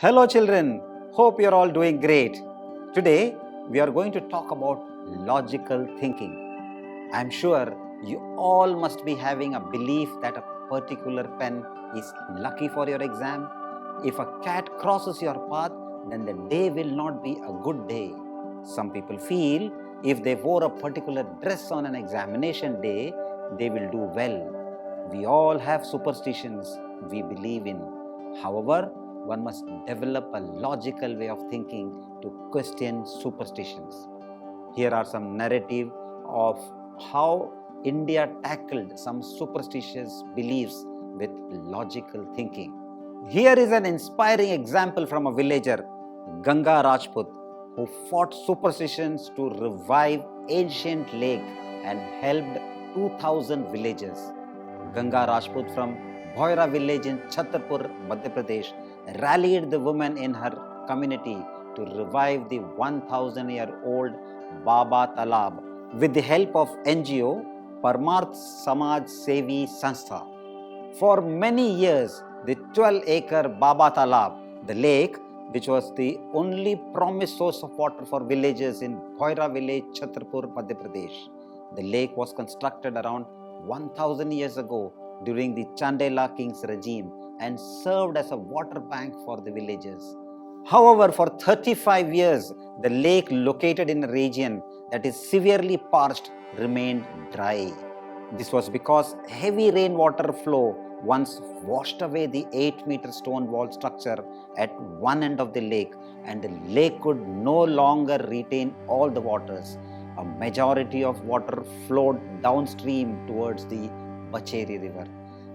Hello children, hope you are all doing great. Today we are going to talk about logical thinking. I am sure you all must be having a belief that a particular pen is lucky for your exam. If a cat crosses your path, then the day will not be a good day. Some people feel if they wore a particular dress on an examination day, they will do well. We all have superstitions we believe in. However, one must develop a logical way of thinking to question superstitions. Here are some narrative of how India tackled some superstitious beliefs with logical thinking. Here is an inspiring example from a villager, Ganga Rajput, who fought superstitions to revive ancient lake and helped 2000 villages. Ganga Rajput from Bhoira village in Chhatarpur, Madhya Pradesh, rallied the women in her community to revive the 1000-year-old Baba Talab with the help of NGO Parmarth Samaj Sevi Sanstha. For many years, the 12-acre Baba Talab, the lake, which was the only promised source of water for villagers in Bhoira village, Chhatarpur, Madhya Pradesh. The lake was constructed around 1000 years ago during the Chandela king's regime and served as a water bank for the villagers. However, for 35 years, the lake located in a region that is severely parched remained dry. This was because heavy rainwater flow once washed away the 8-meter stone wall structure at one end of the lake, and the lake could no longer retain all the waters. A majority of water flowed downstream towards the Bacheri river.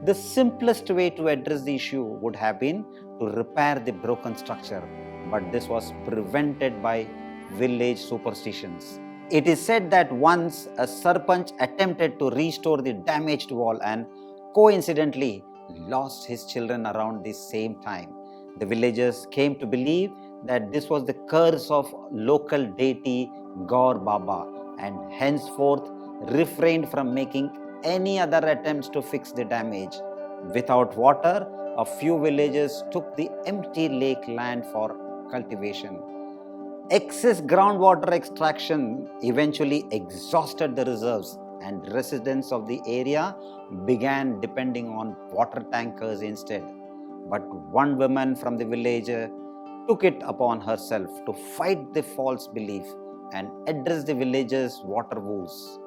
The simplest way to address the issue would have been to repair the broken structure, but this was prevented by village superstitions. It is said that once a Sarpanch attempted to restore the damaged wall and coincidentally lost his children around the same time. The villagers came to believe that this was the curse of local deity Gaur Baba and henceforth refrained from making any other attempts to fix the damage. Without water, a few villagers took the empty lake land for cultivation. Excess groundwater extraction eventually exhausted the reserves, and residents of the area began depending on water tankers instead. But one woman from the village took it upon herself to fight the false belief and address the villagers' water woes.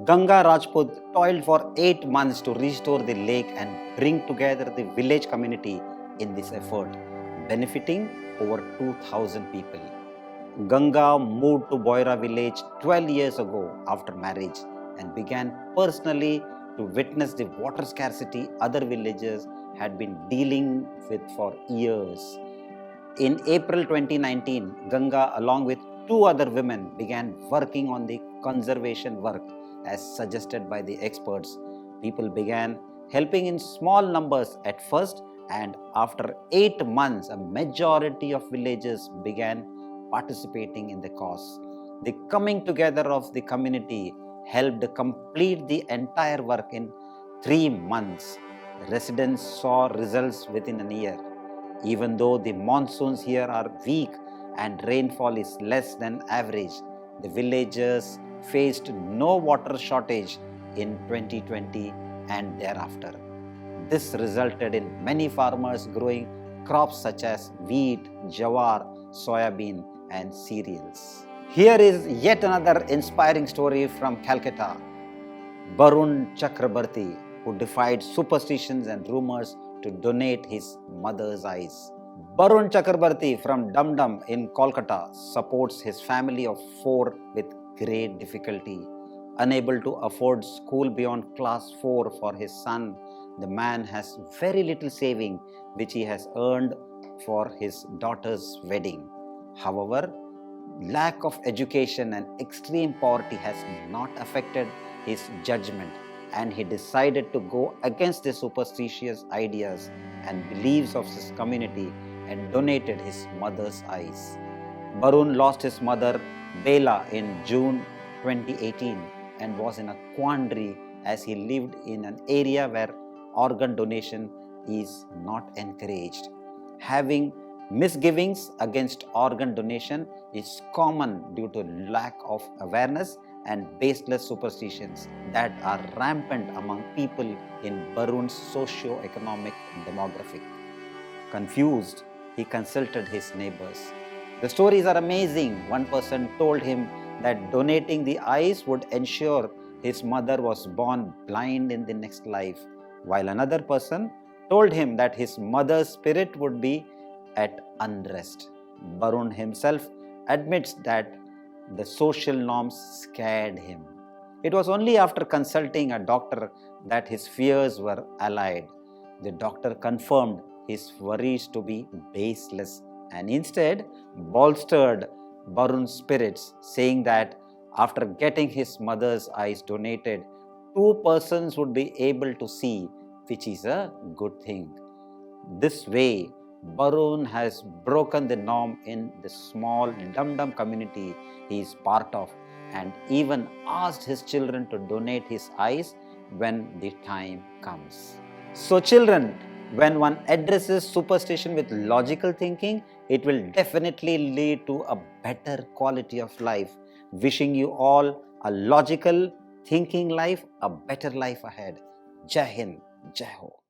Ganga Rajput toiled for 8 months to restore the lake and bring together the village community in this effort, benefiting over 2000 people. Ganga moved to Bhoira village 12 years ago after marriage and began personally to witness the water scarcity other villagers had been dealing with for years. In April 2019, Ganga, along with 2 other women, began working on the conservation work as suggested by the experts. People began helping in small numbers at first, and after 8 months, a majority of villagers began participating in the cause. The coming together of the community helped complete the entire work in 3 months. Residents saw results within a year. Even though the monsoons here are weak and rainfall is less than average, the villagers faced no water shortage in 2020 and thereafter. This resulted in many farmers growing crops such as wheat, jawar, soybean, and cereals. Here is yet another inspiring story from Calcutta. Barun Chakrabarti, who defied superstitions and rumors to donate his mother's eyes. Barun Chakrabarti from Dum Dum in Kolkata supports his family of 4 with great difficulty. Unable to afford school beyond class 4 for his son, the man has very little saving which he has earned for his daughter's wedding. However, lack of education and extreme poverty has not affected his judgment, and he decided to go against the superstitious ideas and beliefs of his community and donated his mother's eyes. Barun lost his mother Bela in June 2018 and was in a quandary as he lived in an area where organ donation is not encouraged. Having Misgivings against organ donation is common due to lack of awareness and baseless superstitions that are rampant among people in Barun's socio-economic demographic. Confused, he consulted his neighbors. The stories are amazing. One person told him that donating the eyes would ensure his mother was born blind in the next life, while another person told him that his mother's spirit would be at unrest. Barun himself admits that the social norms scared him. It was only after consulting a doctor that his fears were allayed. The doctor confirmed his worries to be baseless and instead bolstered Barun's spirits, saying that after getting his mother's eyes donated, two persons would be able to see, which is a good thing. This way, Barun has broken the norm in the small dum-dum community he is part of and even asked his children to donate his eyes when the time comes. So children, when one addresses superstition with logical thinking, it will definitely lead to a better quality of life. Wishing you all a logical thinking life, a better life ahead. Jai Hind, Jai Ho.